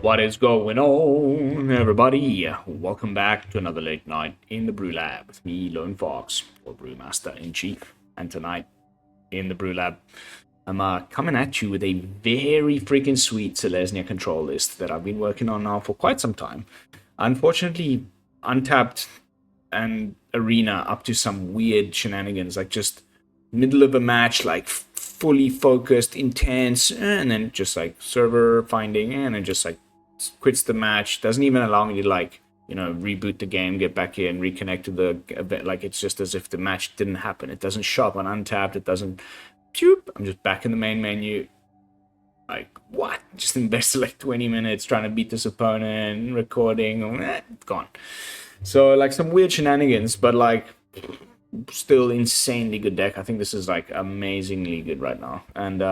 What is going on, everybody? Welcome back to another late night in the BrewLab with me, Lone Fox, or Brewmaster in Chief. And tonight in the BrewLab, I'm coming at you with a very freaking sweet Selesnya control list that I've been working on now for quite some time. Unfortunately, Untapped and Arena up to some weird shenanigans, like just middle of a match, like fully focused, intense, and then just like server finding, and then just like quits the match. Doesn't even allow me to like reboot the game, get back in, reconnect to the event. Like it's just as if the match didn't happen. It doesn't show up on Untapped. It doesn't. I'm just back in the main menu. Like what? Just invested like 20 minutes trying to beat this opponent, recording, gone. So like some weird shenanigans, but like still insanely good deck. I think this is like amazingly good right now, and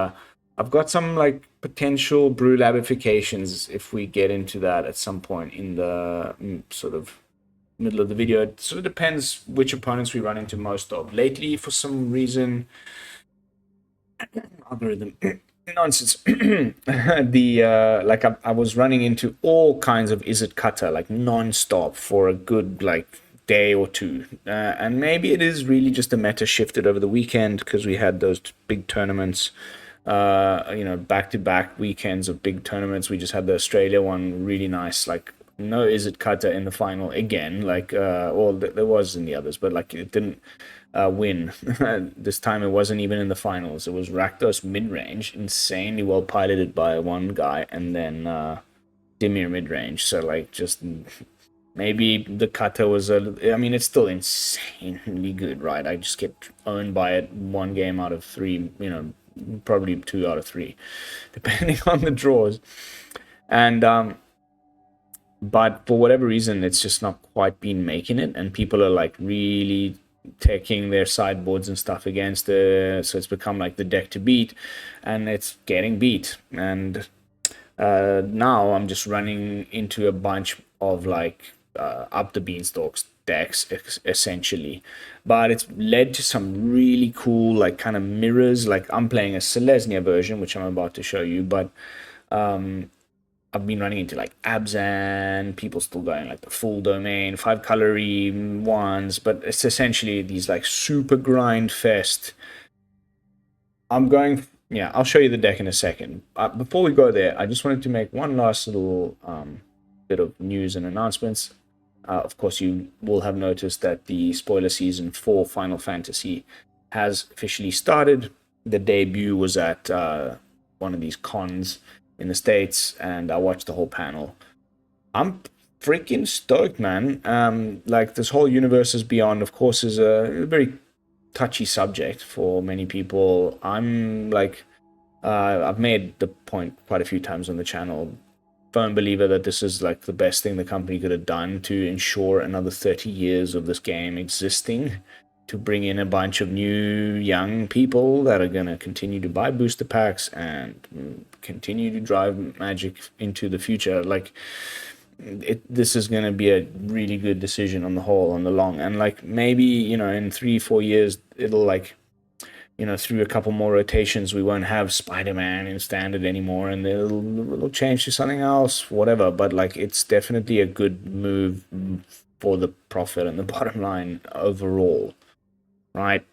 I've got some like potential brew labifications if we get into that at some point in the sort of middle of the video. It sort of depends which opponents we run into most of. Lately, for some reason, algorithm nonsense. I was running into all kinds of is it cutter like non-stop for a good like day or two, and maybe it is really just the meta shifted over the weekend because we had those big tournaments, back-to-back weekends of big tournaments. We just had the Australia one, really nice, like no is it cutter in the final again, like there was in the others, but like it didn't win. This time it wasn't even in the finals. It was Rakdos mid-range, insanely well piloted by one guy, and then Dimir mid-range. So like just maybe the cutter was it's still insanely good, right? I just get owned by it one game out of three, probably 2 out of 3, depending on the draws. And but for whatever reason, it's just not quite been making it, and people are like really taking their sideboards and stuff against it. So it's become like the deck to beat, and it's getting beat. And now I'm just running into a bunch of like up the beanstalks decks essentially, but it's led to some really cool like kind of mirrors. Like I'm playing a Selesnya version, which I'm about to show you, but I've been running into like Abzan, people still going like the full domain, 5-colory ones, but it's essentially these like super grind fest. I'll show you the deck in a second. Before we go there, I just wanted to make one last little bit of news and announcements. Of course, you will have noticed that the spoiler season for Final Fantasy has officially started. The debut was at one of these cons in the States, and I watched the whole panel. I'm freaking stoked, man. Like this whole Universes Beyond, of course, is a very touchy subject for many people. I'm like, I've made the point quite a few times on the channel. Firm believer that this is like the best thing the company could have done to ensure another 30 years of this game existing, to bring in a bunch of new young people that are going to continue to buy booster packs and continue to drive Magic into the future. Like this is going to be a really good decision on the whole, on the long, and like maybe in 3-4 years it'll like through a couple more rotations, we won't have Spider-Man in standard anymore, and it'll change to something else, whatever. But like, it's definitely a good move for the profit and the bottom line overall, right?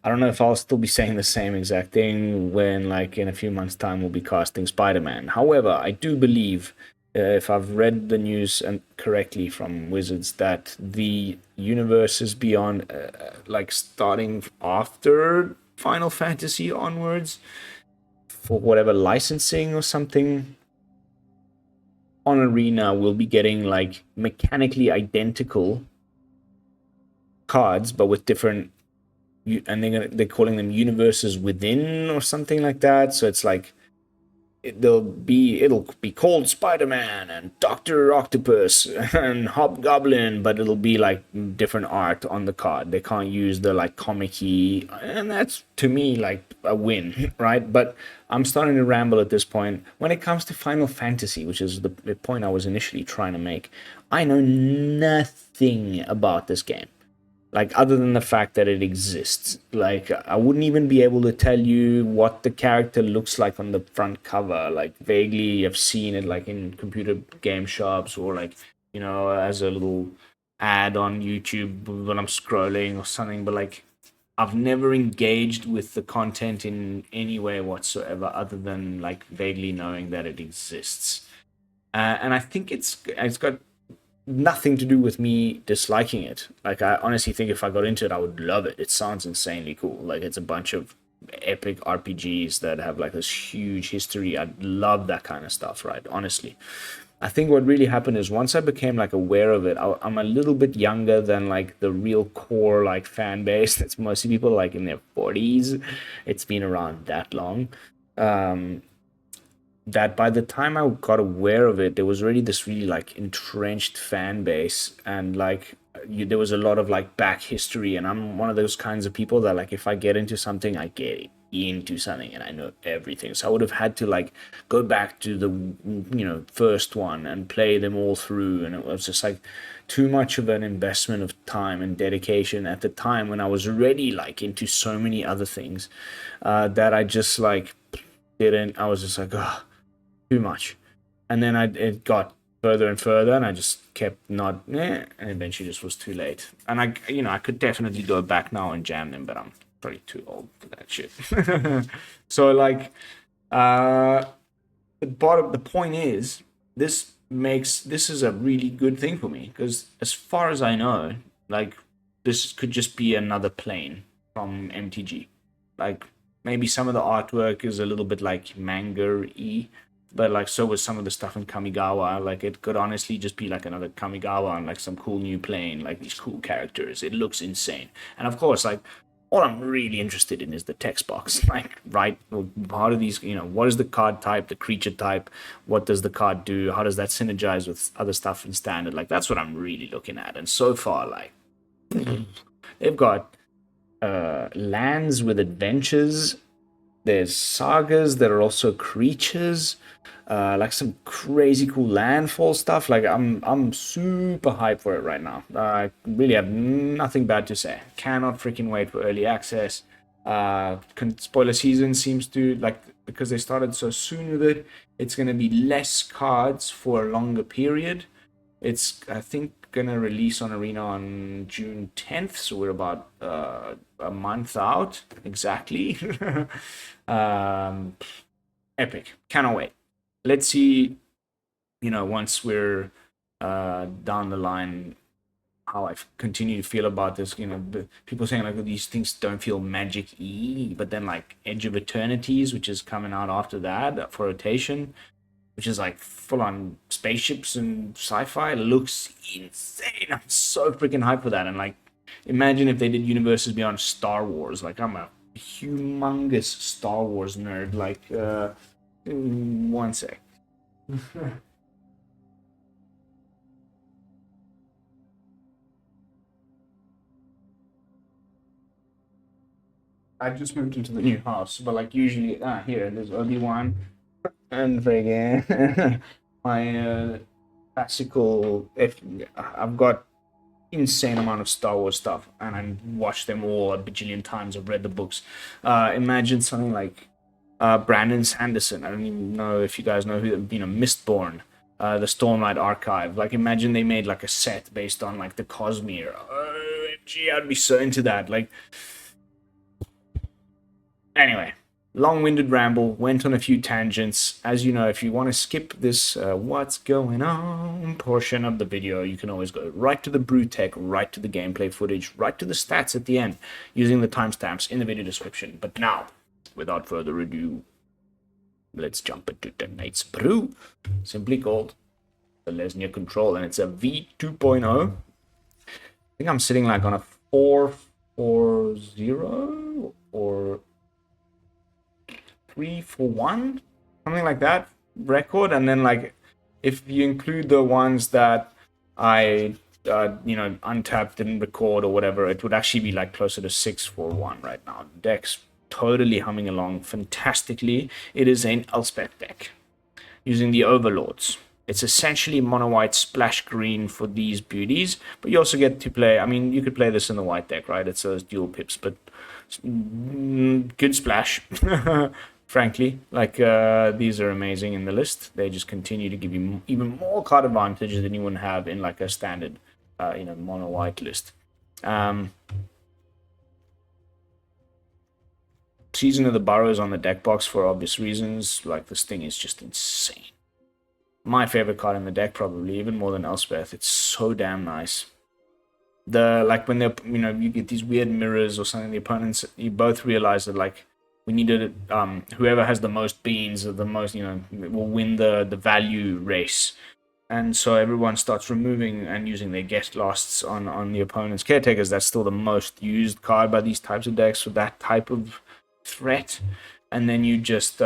I don't know if I'll still be saying the same exact thing when, like, in a few months' time, we'll be casting Spider-Man. However, I do believe, if I've read the news and correctly from Wizards, that the Universes Beyond, like starting after Final Fantasy onwards, for whatever licensing or something, on Arena will be getting like mechanically identical cards, but with different, and they're calling them universes within or something like that. So it's like it'll be called Spider-Man and Dr. Octopus and Hobgoblin, but it'll be like different art on the card. They can't use the like comic-y, and that's to me like a win, right? But I'm starting to ramble at this point. When it comes to Final Fantasy, which is the point I was initially trying to make, I know nothing about this game. like other than the fact that it exists. Like I wouldn't even be able to tell you what the character looks like on the front cover. Like vaguely I've seen it like in computer game shops, or like, you know, as a little ad on YouTube when I'm scrolling or something, but like I've never engaged with the content in any way whatsoever other than like vaguely knowing that it exists. And I think it's got nothing to do with me disliking it. Like I honestly think if I got into it, I would love it. It sounds insanely cool. Like it's a bunch of epic RPGs that have like this huge history. I love that kind of stuff, right? Honestly. I think what really happened is once I became like aware of it, I'm a little bit younger than like the real core like fan base. That's mostly people like in their 40s. It's been around that long. Um, that by the time I got aware of it, there was already this really like entrenched fan base, and like there was a lot of like back history. And I'm one of those kinds of people that like if I get into something, I get into something and I know everything. So I would have had to like go back to the first one and play them all through, and it was just like too much of an investment of time and dedication at the time when I was already like into so many other things that I just like didn't. I was just like, oh, too much. And then it got further and further, and I just kept not, and eventually just was too late. And I could definitely go back now and jam them, but I'm probably too old for that shit. So like, the point is, this is a really good thing for me because as far as I know, like this could just be another plane from MTG. Like maybe some of the artwork is a little bit like manga-y, but like so was some of the stuff in Kamigawa. Like it could honestly just be like another Kamigawa on like some cool new plane, like these cool characters. It looks insane. And of course, like all I'm really interested in is the text box. Like, right, how do these, what is the card type, the creature type? What does the card do? How does that synergize with other stuff in standard? Like that's what I'm really looking at. And so far, like they've got lands with adventures. There's sagas that are also creatures, like some crazy cool landfall stuff. Like I'm super hyped for it right now. I really have nothing bad to say. Cannot freaking wait for early access. Spoiler season seems to like, because they started so soon with it, it's gonna be less cards for a longer period. It's, I think, gonna release on Arena on June 10th, so we're about a month out exactly. Epic, cannot wait. Let's see, once we're down the line, how I continue to feel about this. People saying like these things don't feel magic-y, but then like Edge of Eternities, which is coming out after that for rotation, which is like full on spaceships and sci-fi, looks insane. I'm so freaking hyped for that. And like, imagine if they did universes beyond Star Wars. Like, I'm a humongous Star Wars nerd. Like, one sec. I just moved into the new house, but like usually, here, there's Obi-Wan and friggin' my classical. I've got insane amount of Star Wars stuff, and I watched them all a bajillion times. I've read the books. Imagine something like Brandon Sanderson. I don't even know if you guys know who, Mistborn, the Stormlight Archive. Like, imagine they made like a set based on like the Cosmere. OMG, I'd be so into that. Like, anyway, long-winded ramble, went on a few tangents. As you know, if you want to skip this what's going on portion of the video, you can always go right to the BrewTech, right to the gameplay footage, right to the stats at the end, using the timestamps in the video description. But now, without further ado, let's jump into tonight's brew, simply called Selesnya Control, and it's a V2.0. I think I'm sitting like on a 4-4-0 or 3-4-1, something like that record. And then like if you include the ones that I untapped, didn't record or whatever, it would actually be like closer to 6-4-1 right now. Deck's totally humming along fantastically. It is an Elspeth deck using the Overlords. It's essentially mono white splash green for these beauties, but you also get to play. I mean, you could play this in the white deck, right? It's those dual pips, but good splash. Frankly, like these are amazing in the list. They just continue to give you even more card advantage than you would have in like a standard, mono white list. Season of the Burrows on the deck box for obvious reasons. Like this thing is just insane. My favorite card in the deck, probably even more than Elspeth. It's so damn nice. When they're you get these weird mirrors or something. The opponents, you both realize that like we needed whoever has the most beans or the most will win the value race. And so everyone starts removing and using their guest losts on the opponent's caretakers. That's still the most used card by these types of decks for that type of threat. And then you just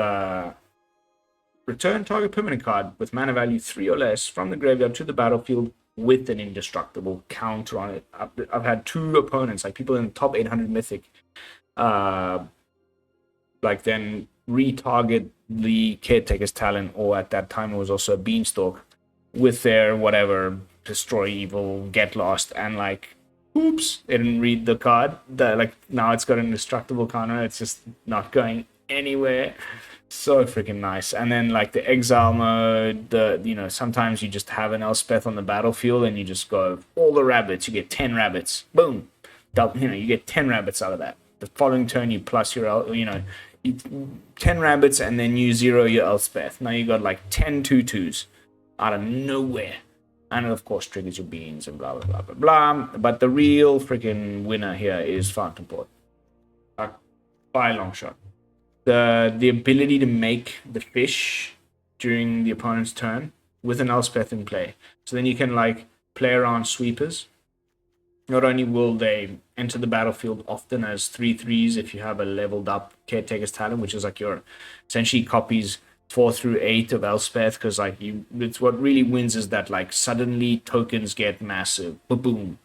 return target permanent card with mana value 3 or less from the graveyard to the battlefield with an indestructible counter on it. I've had 2 opponents, like people in the top 800 Mythic, then retarget the Caretaker's Talent, or at that time it was also a Beanstalk, with their whatever, destroy evil, get lost, and oops, they didn't read the card. Now it's got an indestructible counter, it's just not going anywhere. So freaking nice. And then the exile mode, sometimes you just have an Elspeth on the battlefield and you just go all the rabbits, you get 10 rabbits, boom, you get 10 rabbits out of that. The following turn you plus your 10 rabbits, and then you 0 your Elspeth. Now you got 10 2/2s out of nowhere, and it of course triggers your beans and blah blah blah blah blah. But the real freaking winner here is Fountain Port, by a long shot. The ability to make the fish during the opponent's turn with an Elspeth in play, so then you can play around sweepers. Not only will they enter the battlefield often as 3/3s if you have a leveled up Caretaker's Talent, which is your essentially copies 4 through 8 of Elspeth, because it's what really wins is that suddenly tokens get massive, boom,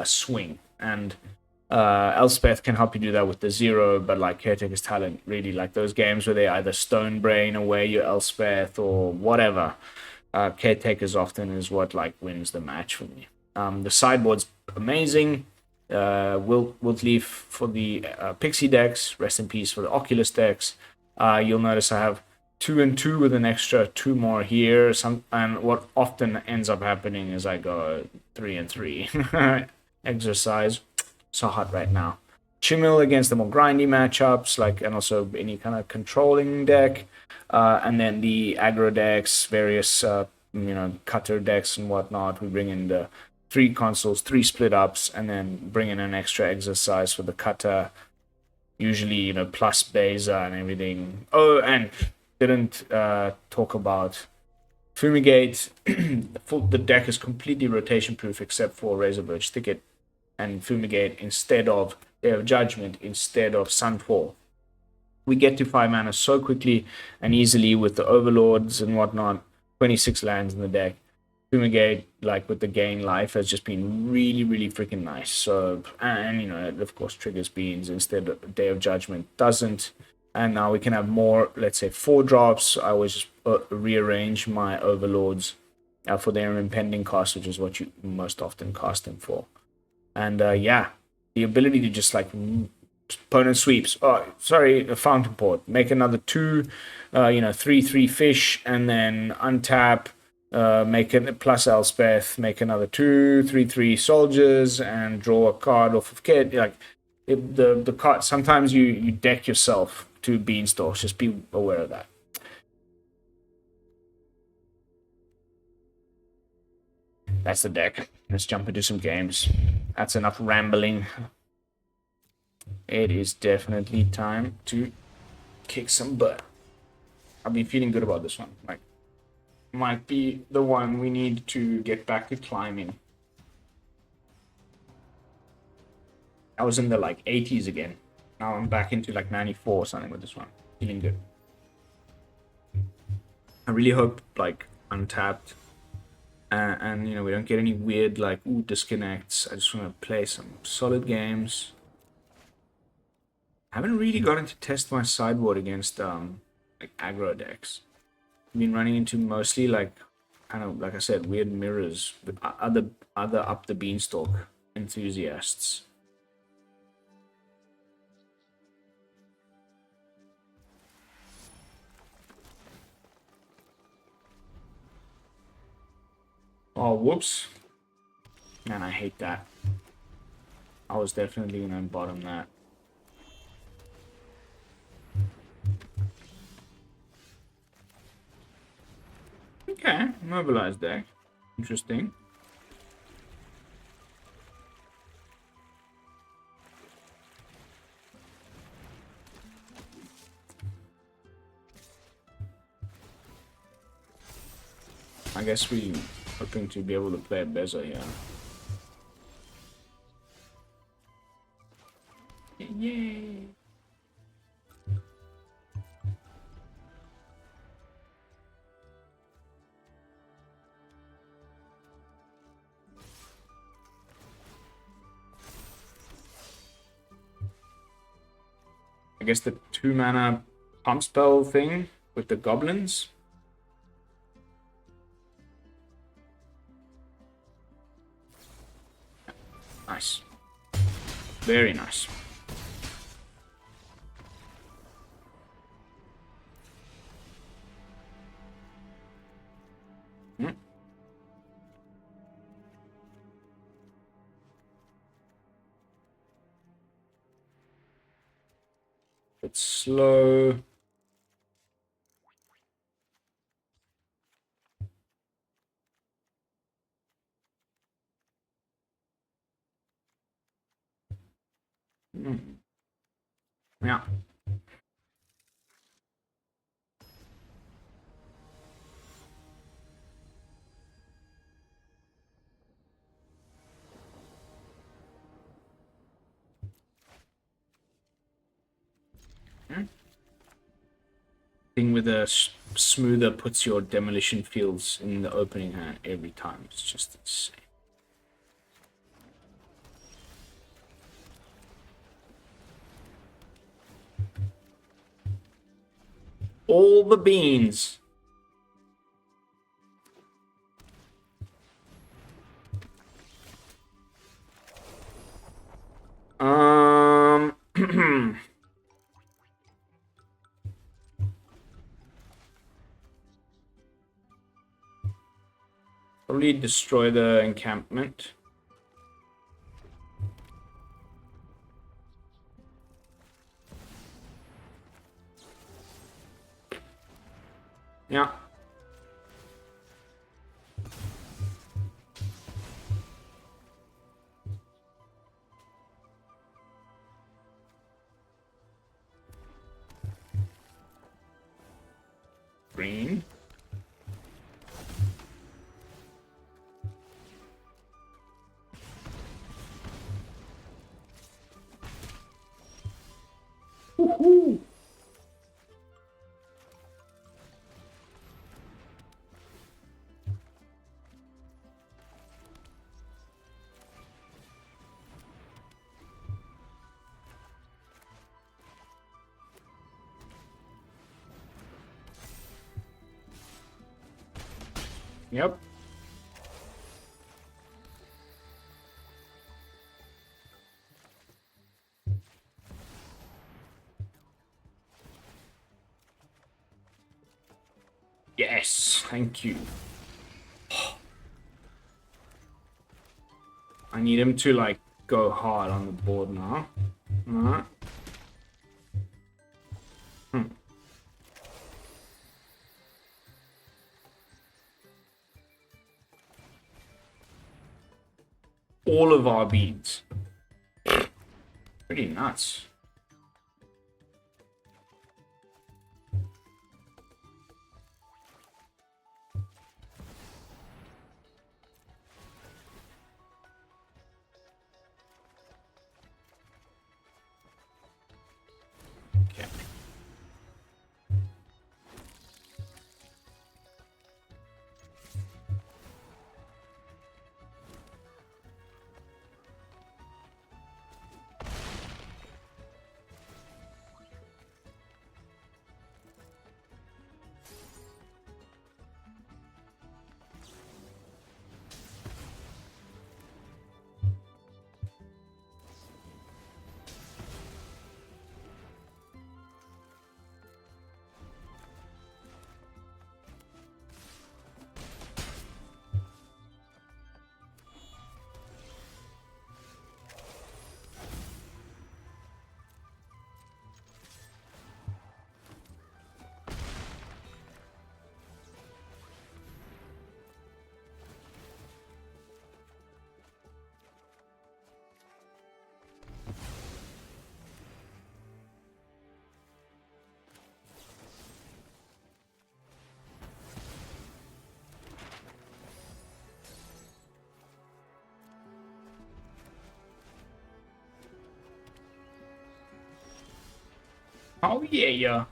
swing, and Elspeth can help you do that with the 0, but Caretaker's Talent really, those games where they either stone brain away your Elspeth or whatever, Caretakers often is what wins the match for me. The sideboard's amazing. Wilt Leaf for the Pixie decks. Rest in peace for the Oculus decks. You'll notice I have 2 and 2 with an extra 2 more here. And what often ends up happening is I go 3 and 3. Exercise. So hot right now. Chimil against the more grindy matchups, and also any kind of controlling deck. And then the aggro decks, various cutter decks and whatnot. We bring in the 3 consoles, 3 split ups, and then bring in an extra exercise for the cutter. Usually, plus Beza and everything. Oh, and didn't talk about Fumigate. The deck is completely rotation proof except for Razor Birch Thicket and Fumigate instead of Day of Judgment, instead of Sunfall. We get to 5 mana so quickly and easily with the Overlords and whatnot. 26 lands in the deck. Fumigate, with the gain life, has just been really, really freaking nice. So, and it of course triggers beans instead of Day of Judgment doesn't. And now we can have more, let's say 4 drops. I always just rearrange my Overlords for their impending cost, which is what you most often cast them for. And the ability to just opponent sweeps. Oh, sorry, a Fountain Port. Make another 2, 3/3 fish, and then untap. Make it plus Elspeth, make another 2, 3/3 soldiers, and draw a card off of kit. The card. Sometimes you deck yourself to beanstalks. Just be aware of that. That's the deck. Let's jump into some games. That's enough rambling. It is definitely time to kick some butt. I've been feeling good about this one. Might be the one we need to get back to climbing. I was in the 80s again. Now I'm back into 94 or something with this one. Feeling good. I really hope untapped and we don't get any weird disconnects. I just want to play some solid games. I haven't really gotten to test my sideboard against aggro decks. I've been running into mostly kind of, like I said, weird mirrors with other up the beanstalk enthusiasts. Oh, whoops. Man, I hate that. I was definitely going to bottom that. Okay, Mobilize deck. Interesting. I guess we hoping to be able to play a Beza here. Yay! I guess the 2-mana pump spell thing with the goblins. Nice. Very nice. It's slow. Yeah. Thing with a smoother puts your demolition fields in the opening hand every time. It's just insane. All the beans. Probably destroy the encampment. Yeah. Green. Woohoo! Yep. Yes, thank you. I need him to like go hard on the board now. Alright. All of our beads. Pretty nuts. Okay. Oh yeah, yeah.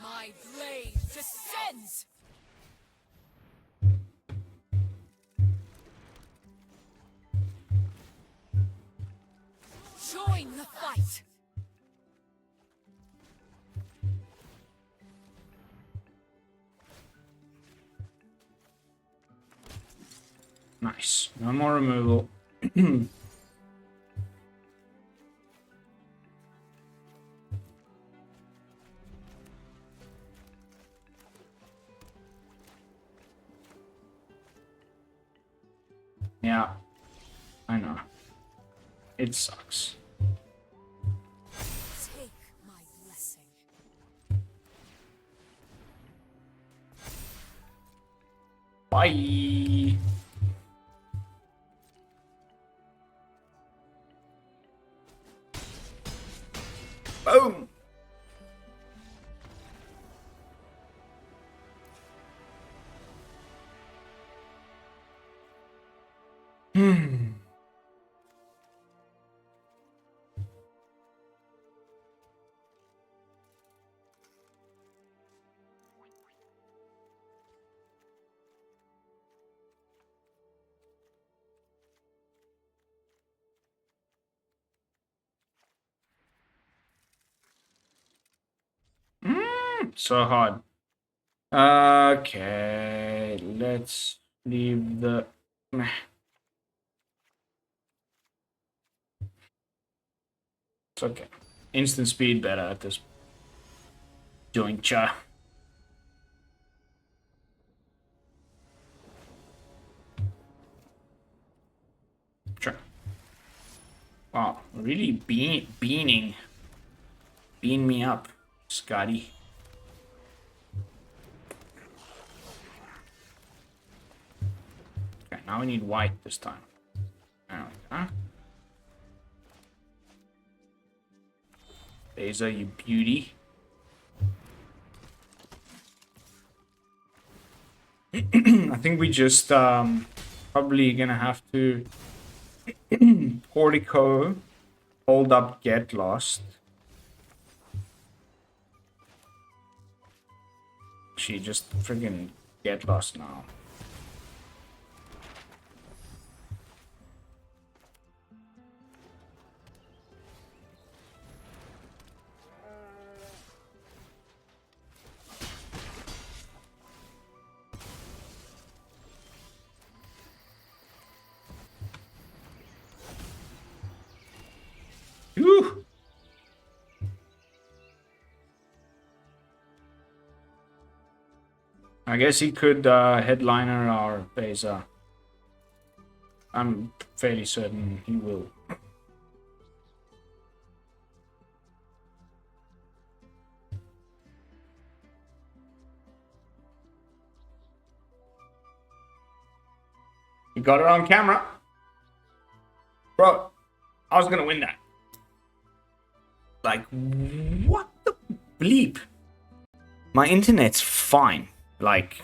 My blade descends! Join the fight! Nice. No more removal. Yeah, I know. It sucks. Take my blessing. Bye. Boom. So hard. Okay, let's leave the. Meh. It's okay. Instant speed better at this juncture. Sure. Wow, really beaning. Bean me up, Scotty. Okay, now we need white this time. There we go. Beza, you beauty. I think we just probably gonna have to Portico, hold up, get lost. She just friggin' get lost now. Whew. I guess he could headliner our Beza. I'm fairly certain he will. You got it on camera. Bro, I was gonna win that. Like, what the bleep? My internet's fine. Like,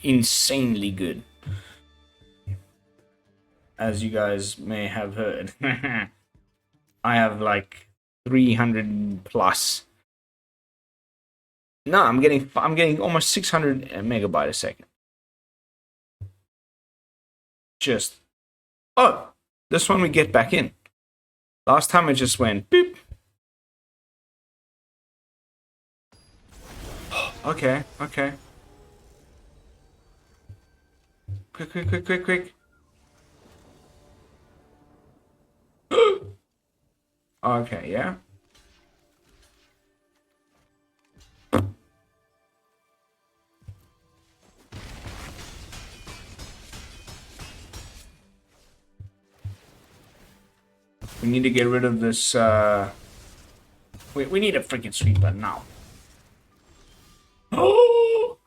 insanely good. As you guys may have heard. I have like 300 plus. No, I'm getting almost 600 megabyte a second. Just, oh, this one we get back in. Last time it just went boop. Okay, okay. Quick, quick, quick, quick, quick. Okay, yeah. We need to get rid of this, we need a freaking sweeper now. Oh!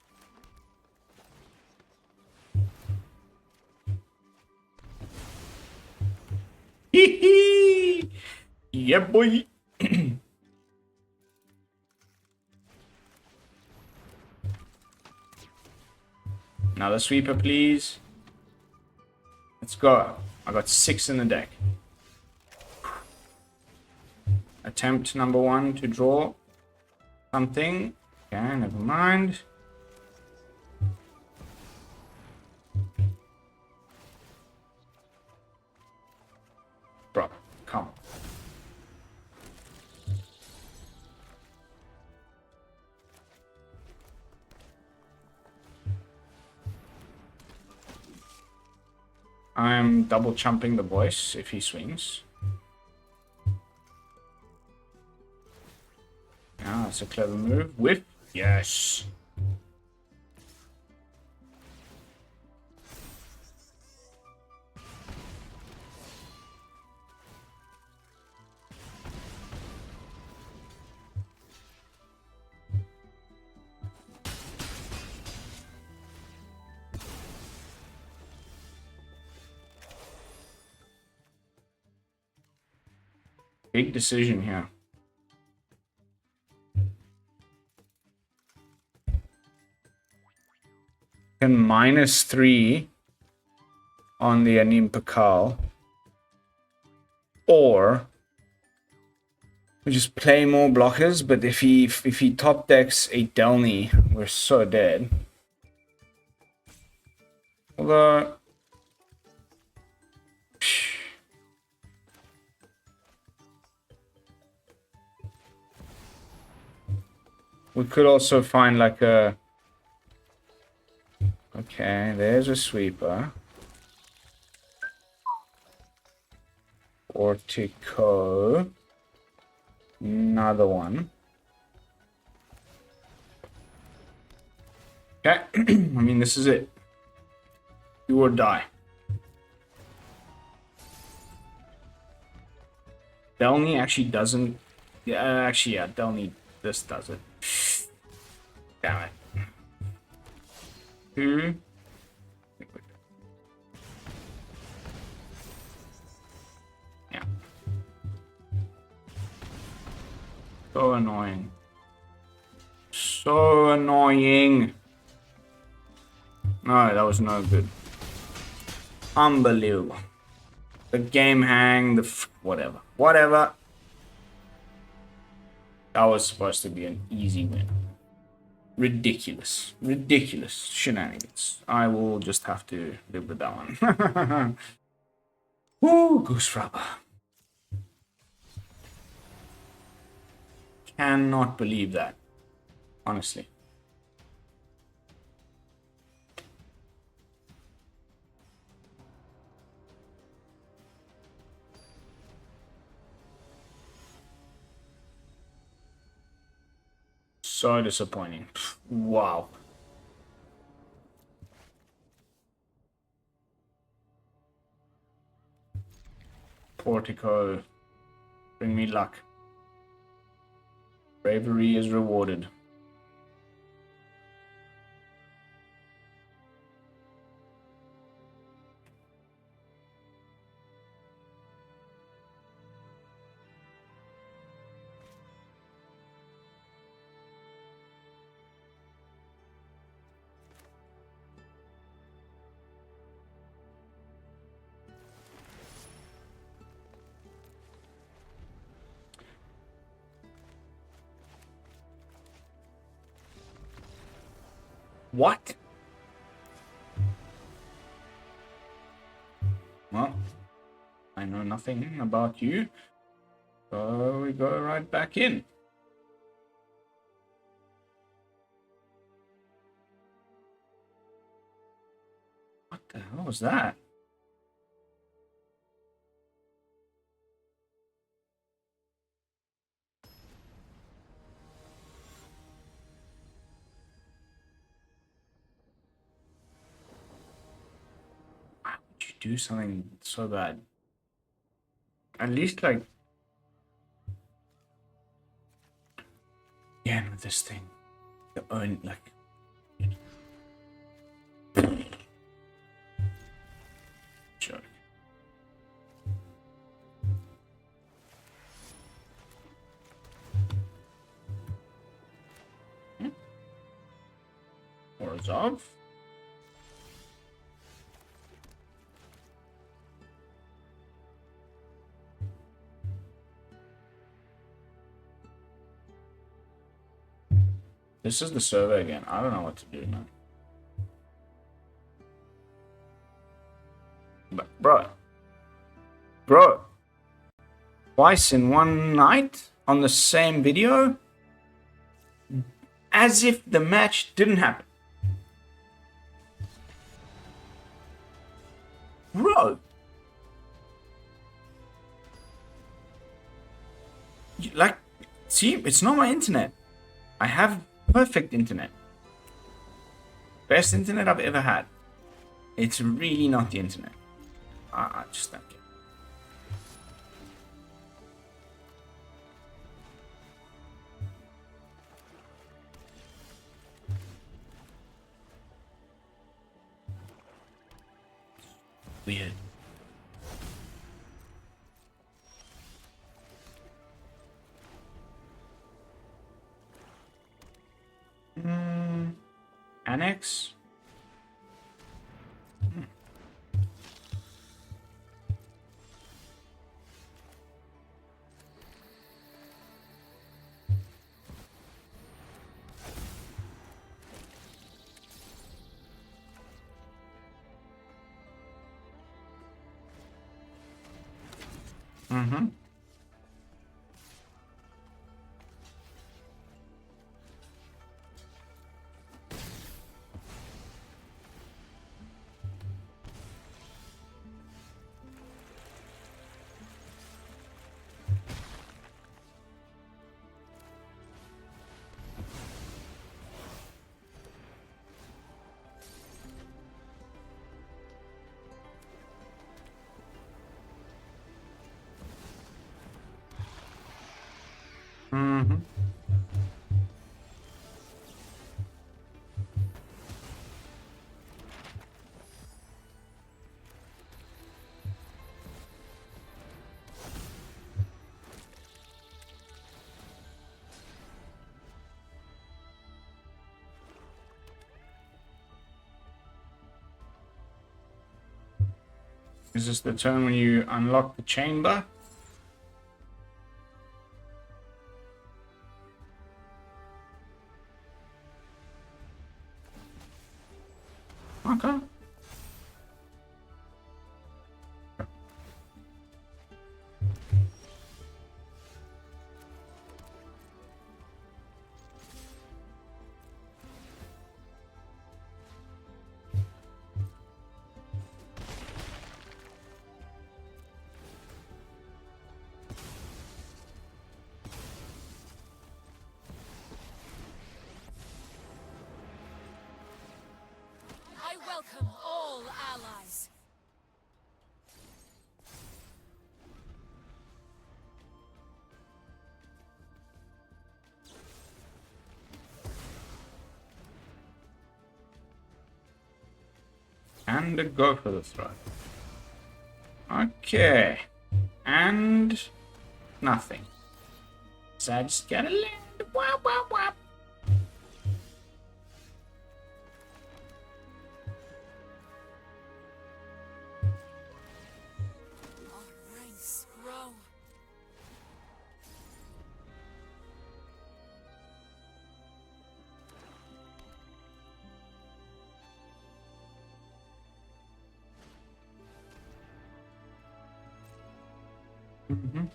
Hee hee! Yeah, boy! Another sweeper, please. Let's go. I got 6 in the deck. Attempt number 1 to draw something. Okay, never mind. Bro, come on. I'm double chumping the voice if he swings. Ah, that's a clever move. Whip. Yes. Big decision here. Can -3 on the Anim Pakal. Or we just play more blockers, but if he top decks a Delny, we're so dead. Although we could also find like a... Okay, there's a sweeper. Ortico. Another one. Okay, I mean, this is it. Do or die. Delny actually doesn't... Yeah, actually, yeah, Delny, this does it. Damn it. 2. Yeah. So annoying. So annoying. No, that was no good. Unbelievable. The game hang, whatever. Whatever. That was supposed to be an easy win. Ridiculous. Ridiculous shenanigans. I will just have to live with that one. Woo, goose rubber. Cannot believe that. Honestly. So disappointing. Wow. Portico. Bring me luck. Bravery is rewarded. What? Well, I know nothing about you, so we go right back in. What the hell was that? Why would you do something so bad? At least, like, again with this thing, the own, like, joke. Orzhov. This is the server again. I don't know what to do, man. But, bro, twice in one night on the same video? As if the match didn't happen. Bro. Like, see, it's not my internet. I have perfect internet. Best internet I've ever had. It's really not the internet. I just don't get it. Weird. Annex? Mm-hmm. Mm-hmm. Is this the turn when you unlock the chamber? Okay. I welcome all allies. And go for the throw. Okay. And nothing. So I just gotta land. Wap, wap, wap. Our ranks grow. Mm-hmm.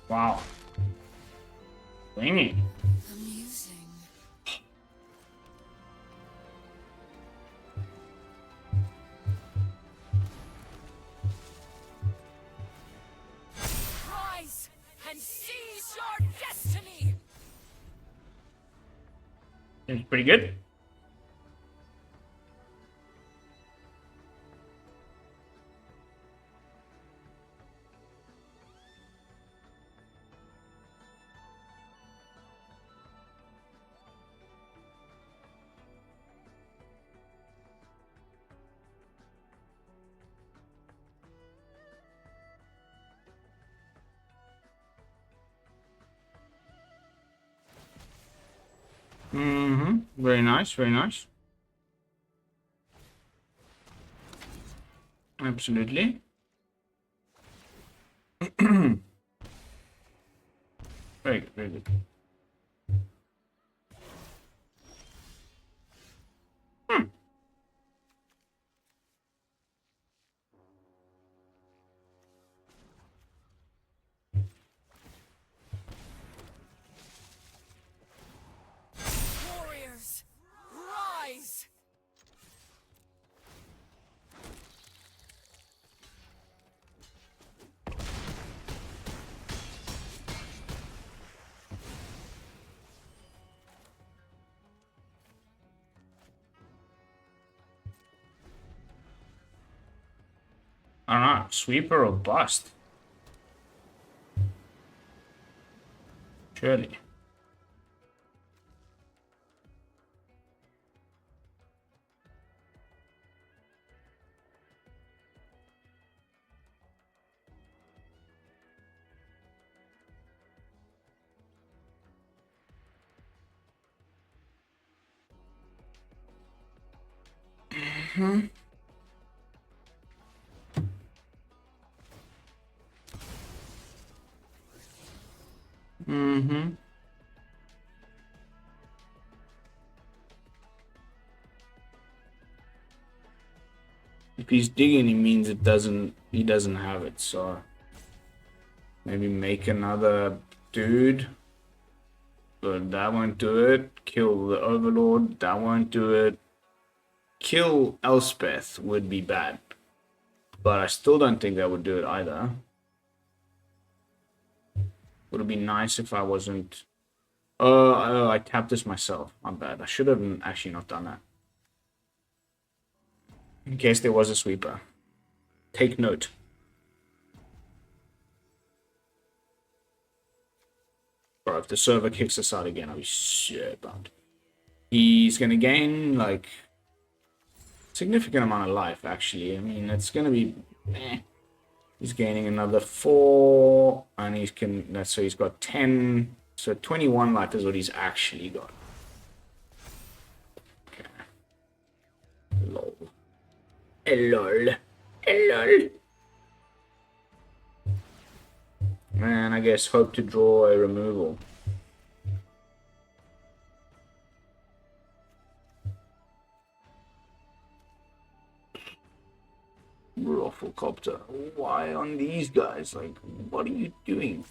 Wow. Swinging. Amusing. Rise and seize your destiny. Seems pretty good. Very nice, very nice. Absolutely. Very good, very good. Warriors, rise! I don't know, sweeper or bust? Surely. If he's digging, it means he doesn't have it, so maybe make another dude. But that won't do it. Kill the Overlord, that won't do it. Kill Elspeth would be bad. But I still don't think that would do it either. Would it be nice if I wasn't... Oh, I tapped this myself. My bad. I should have actually not done that. In case there was a sweeper. Take note. Bro, if the server kicks us out again, I'll be shit bummed. He's gonna gain, like, significant amount of life, actually. I mean, it's gonna be... He's gaining another 4, and so he's got 10... So 21 life is what he's actually got. Okay. Lol. Lol. Lol. And I guess hope to draw a removal. Rafflecopter. Why on these guys? Like, what are you doing?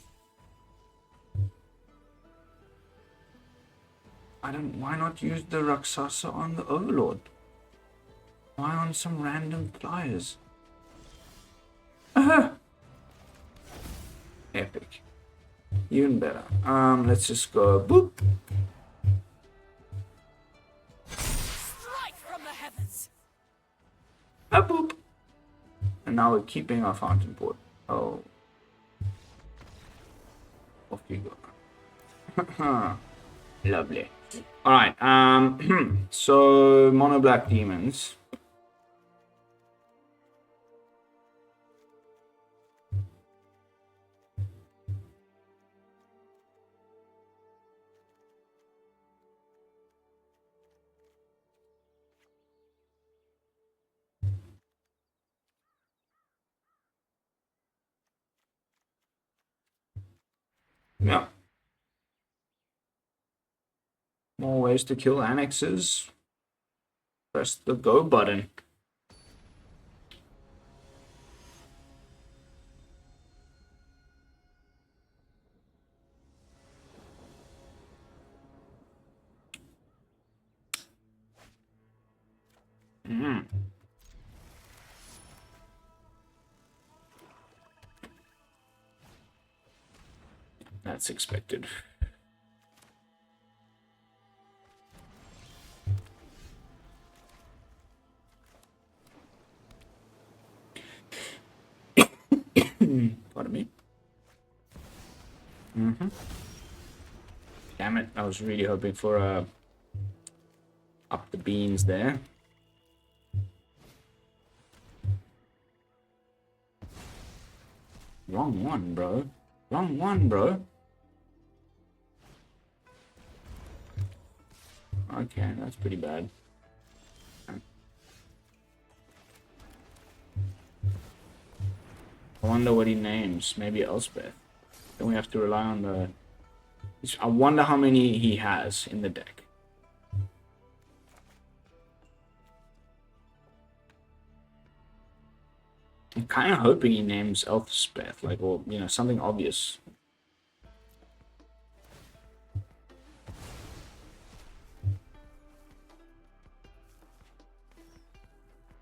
Why not use the Raksasa on the Overlord? Why on some random flyers? Epic. Even better. Let's just go boop. Strike from the heavens! A boop. And now we're keeping our fountain port. Oh. Off you go. Lovely. Alright, so mono black demons. Yeah. More ways to kill annexes. Press the go button. That's expected. Pardon me. Damn it, I was really hoping for up the beans there. Wrong one, bro. Wrong one, bro. Okay, that's pretty bad. I wonder what he names. Maybe Elspeth. Then we have to rely on the... I wonder how many he has in the deck. I'm kind of hoping he names Elspeth, like, or, you know, something obvious.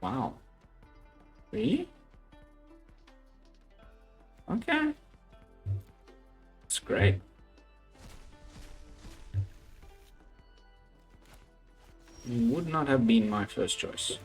Wow. Really? Okay. That's great. Would not have been my first choice.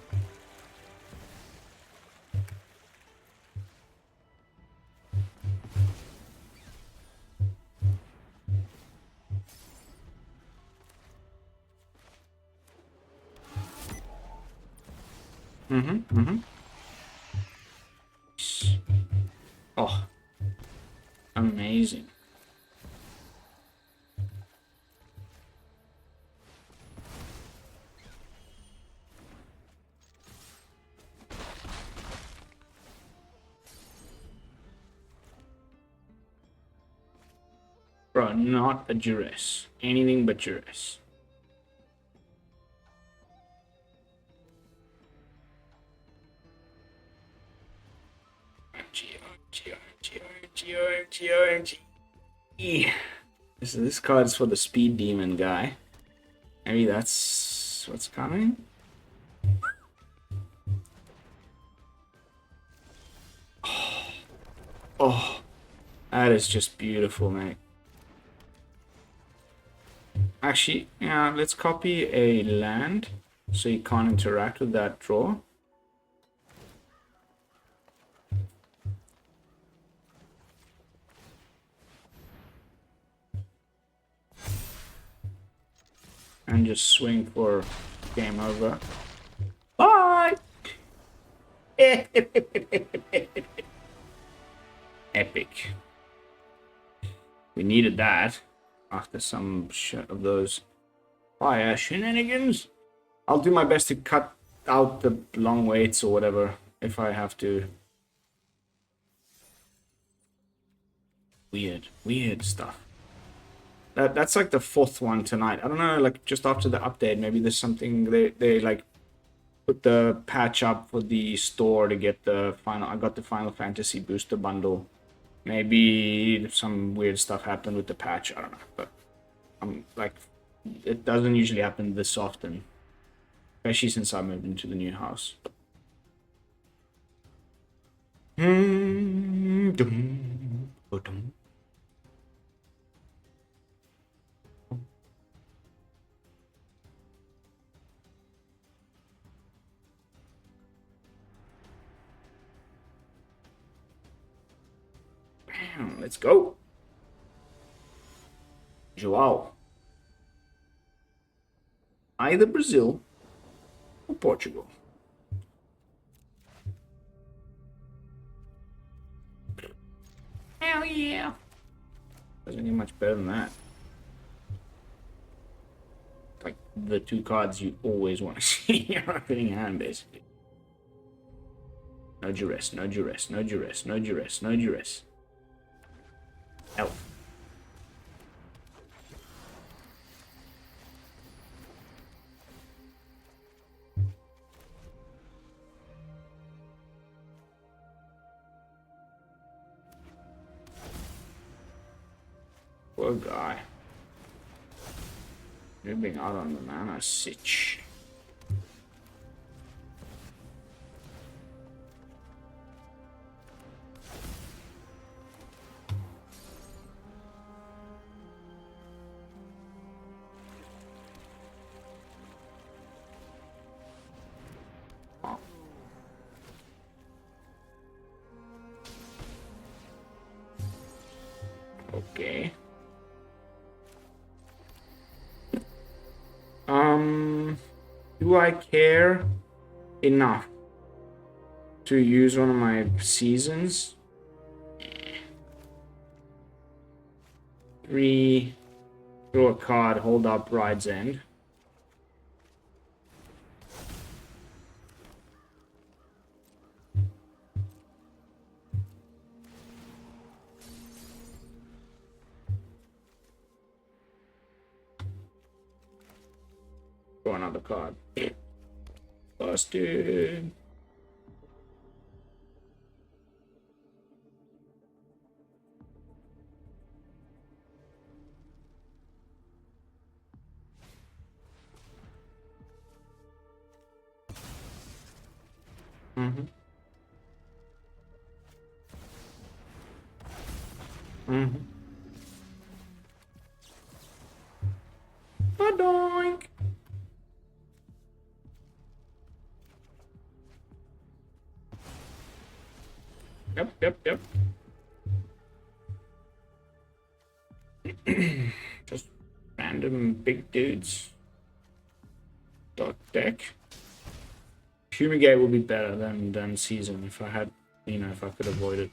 Oh, amazing. Bro, not a duress. Anything but duress. This card is for the speed demon guy. Maybe that's what's coming. Oh, that is just beautiful, mate. Actually, yeah, let's copy a land so you can't interact with that draw. And just swing for game over. Bye! Epic. We needed that after some shit of those fire shenanigans. I'll do my best to cut out the long waits or whatever if I have to. Weird stuff. That's like the fourth one tonight. I don't know, like just after the update, maybe there's something they like put the patch up for the store to get the final. I got the Final Fantasy booster bundle. Maybe some weird stuff happened with the patch. I don't know, but I'm like, it doesn't usually happen this often, especially since I moved into the new house. Let's go. Joao. Either Brazil or Portugal. Hell yeah. Doesn't get much better than that. Like the two cards you always want to see in your opening hand, basically. No duress, no duress, no duress, no duress, no duress. Elf. Poor guy. Dribbling out on the mana sitch. Okay. Do I care enough to use one of my seasons? 3, draw a card, hold up Ride's End. Draw another card. Busted. Mm-hmm. Mm-hmm. Ba-doink. Yep. Just random big dudes. Dot deck. Fumigate would be better than Season if I had, if I could avoid it.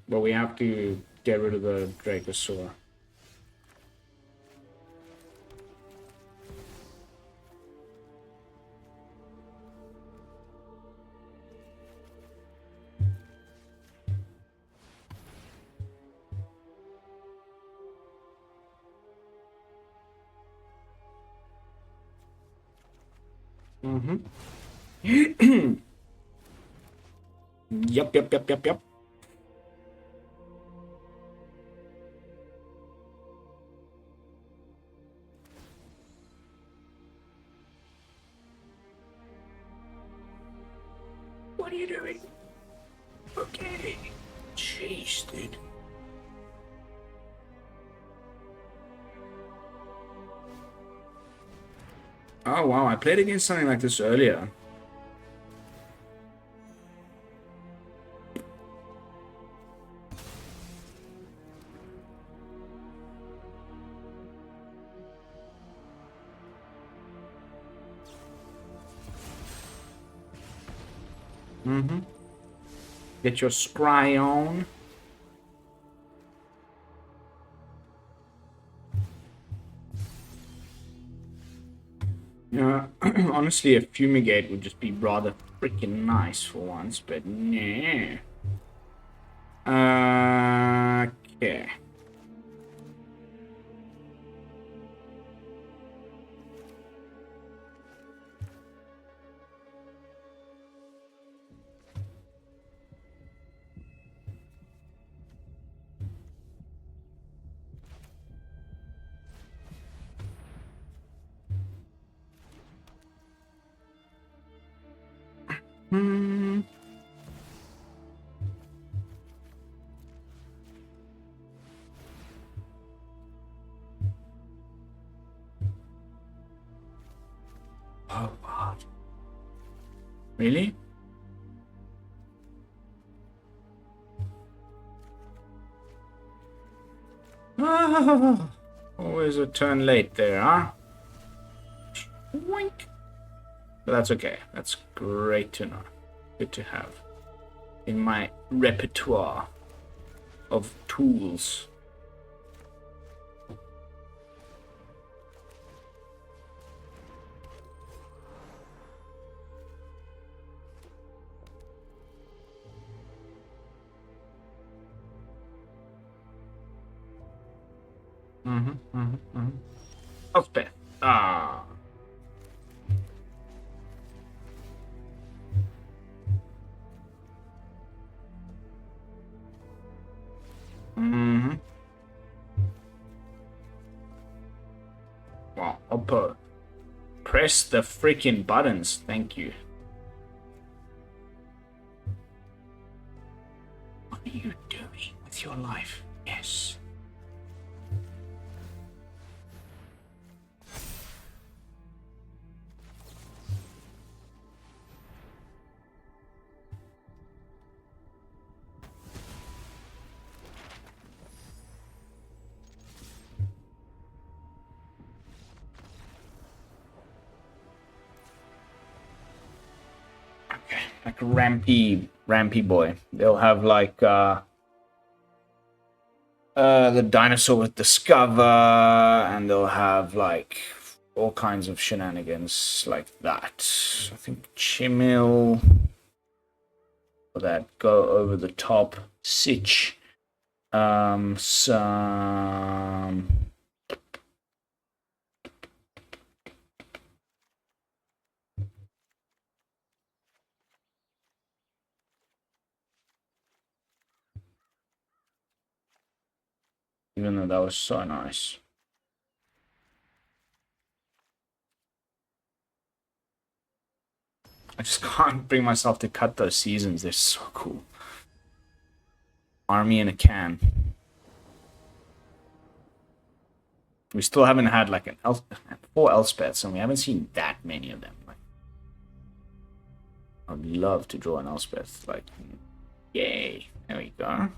But we have to get rid of the Dracosaur. Mm-hmm. Yep. What are you doing? Okay. Jeez, dude. Oh wow, I played against something like this earlier. Mm-hmm. Get your scry on. Honestly, a fumigate would just be rather freaking nice for once, but nah. Okay. Hmm. Oh God. Really? Ah, always a turn late there, huh? Wink. But that's okay. That's great to know. Good to have in my repertoire of tools. Elspeth. Ah. Well, I'll press the freaking buttons. Thank you. What are you doing with your life? Yes. Okay, like rampy boy. They'll have like the dinosaur with Discover, and they'll have like all kinds of shenanigans like that. I think Chimil for that go over the top Sitch. Some Even though that was so nice. I just can't bring myself to cut those seasons. They're so cool. Army in a can. We still haven't had like 4 Elspeths, and we haven't seen that many of them. Like, I'd love to draw an Elspeth. Like, yay! There we go.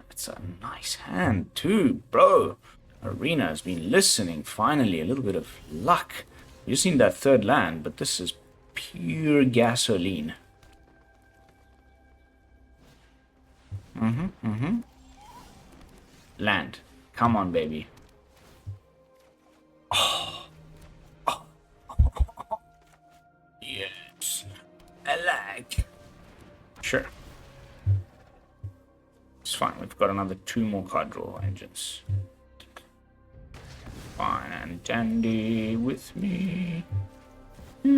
That's a nice hand too, bro. Arena has been listening. Finally, a little bit of luck. We just need that 3rd land, but this is pure gasoline. Land. Come on, baby. Oh. Oh. Yes. I like. Sure. It's fine. We've got another 2 more card draw engines. Fine and dandy with me. It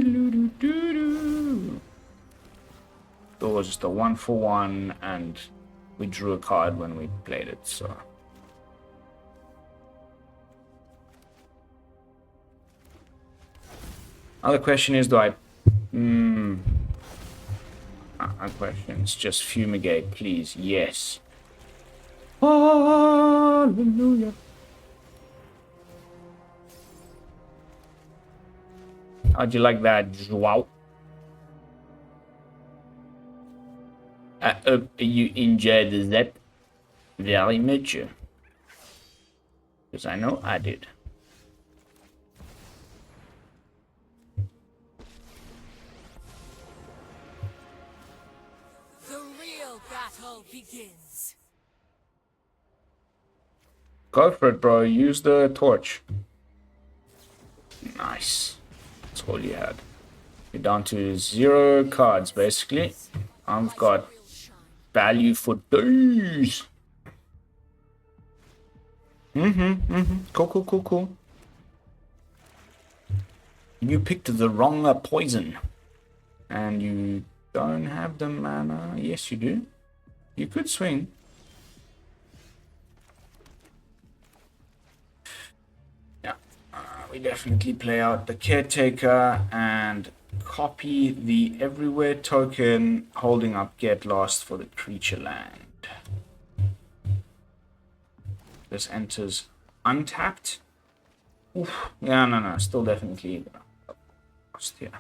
was just a 1-for-1, and we drew a card when we played it, so. Other question is, do I... Other questions, just fumigate, please. Yes. Hallelujah. How'd you like that, Joao? I hope you enjoyed that very much. Because I know I did. The real battle begins. Go for it, bro. Use the torch. Nice. That's all you had. You're down to 0 cards, basically. I've got value for days. Cool. You picked the wrong poison. And you don't have the mana. Yes, you do. You could swing. We definitely play out the Caretaker and copy the everywhere token, holding up get lost for the creature land. This enters untapped. Oof. Yeah, no, still definitely lost here.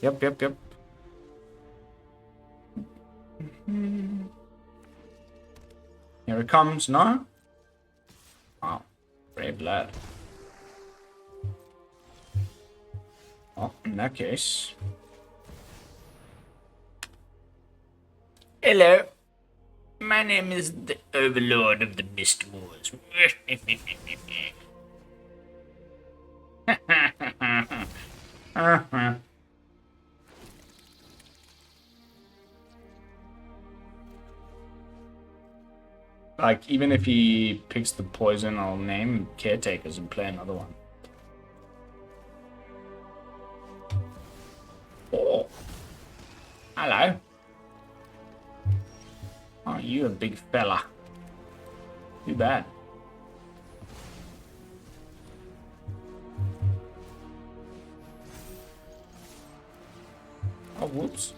Yep. Here it comes, no? Wow, brave lad. Oh, in that case. Hello. My name is the Overlord of the Mist Wars. Like, even if he picks the poison, I'll name Caretakers and play another one. Oh. Hello. Oh, you a big fella. Too bad. Oh, whoops.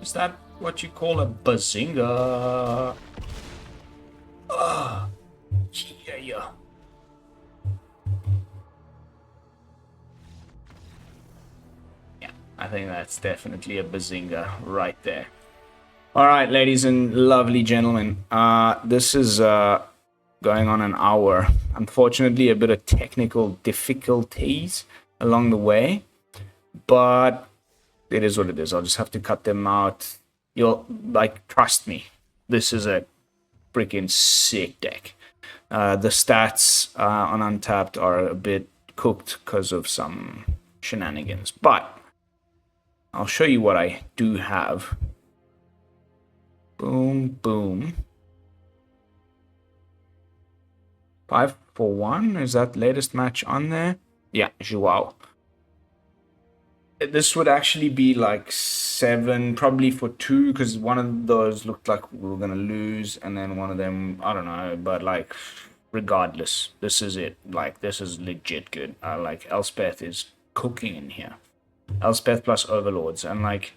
Is that what you call a bazinga? Ah, yeah. Yeah, I think that's definitely a bazinga right there. All right, ladies and lovely gentlemen, this is going on an hour. Unfortunately, a bit of technical difficulties along the way, but it is what it is. I'll just have to cut them out. You'll, like, trust me, this is a freaking sick deck. The stats on Untapped are a bit cooked because of some shenanigans, but I'll show you what I do have. Boom. 5-for-1, is that latest match on there? Yeah, Joao. This would actually be like 7, probably for 2, because one of those looked like we were gonna lose, and then one of them, I don't know, but like, regardless, this is it. Like, this is legit good. Like, Elspeth is cooking in here. Elspeth plus Overlords, and like,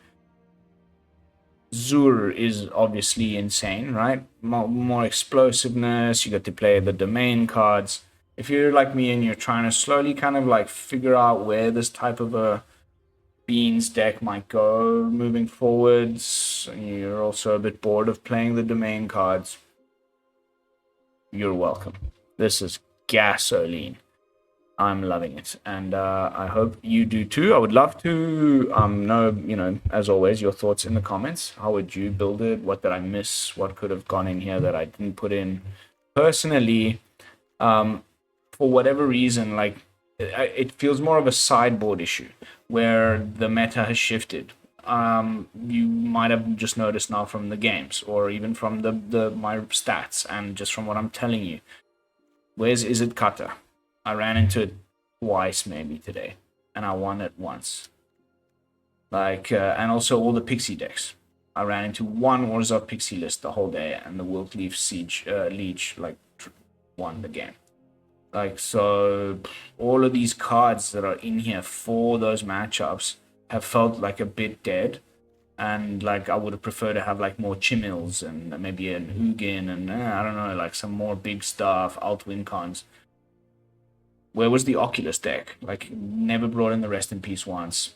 Zur is obviously insane, right? More explosiveness. You get to play the domain cards. If you're like me and you're trying to slowly kind of like figure out where this type of a Beans deck might go moving forwards, and you're also a bit bored of playing the domain cards, you're welcome. This is gasoline. I'm loving it, and I hope you do too. I would love to know, as always, your thoughts in the comments. How would you build it? What did I miss? What could have gone in here that I didn't put in? Personally, for whatever reason, like, it feels more of a sideboard issue where the meta has shifted. You might have just noticed now from the games, or even from my stats, and just from what I'm telling you. Where's Is It Kata? I ran into it twice maybe today, and I won it once. Like, and also all the Pixie decks. I ran into one Orzhov Pixie list the whole day, and the Wilkleaf Siege Leech won the game. Like, so all of these cards that are in here for those matchups have felt like a bit dead, and like I would have preferred to have like more Chimils and maybe an Ugin and I don't know, like some more big stuff, alt win cons. Where was the Oculus deck? Like, never brought in the Rest in Peace once.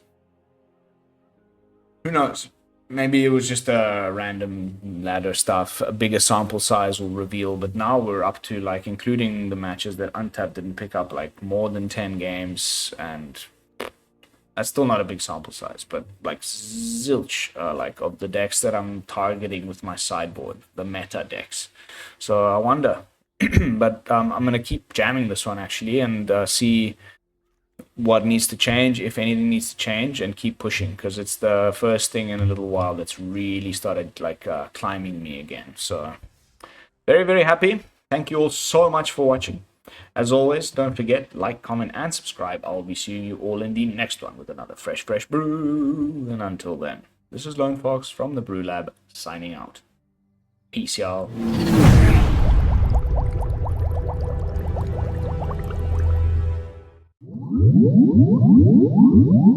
Who knows? Maybe it was just a random ladder stuff. A bigger sample size will reveal, but now we're up to, like, including the matches that Untapped didn't pick up, like, more than 10 games, and that's still not a big sample size, but, like, zilch, like, of the decks that I'm targeting with my sideboard, the meta decks. So I wonder. But I'm going to keep jamming this one, actually, and see what needs to change, if anything needs to change, and keep pushing, because it's the first thing in a little while that's really started like climbing me again. So very, very happy. Thank you all so much for watching. As always, don't forget, like, comment, and subscribe. I'll be seeing you all in the next one with another fresh brew. And until then, this is Lone Fox from the BrewLab, signing out. Peace, y'all. Woo!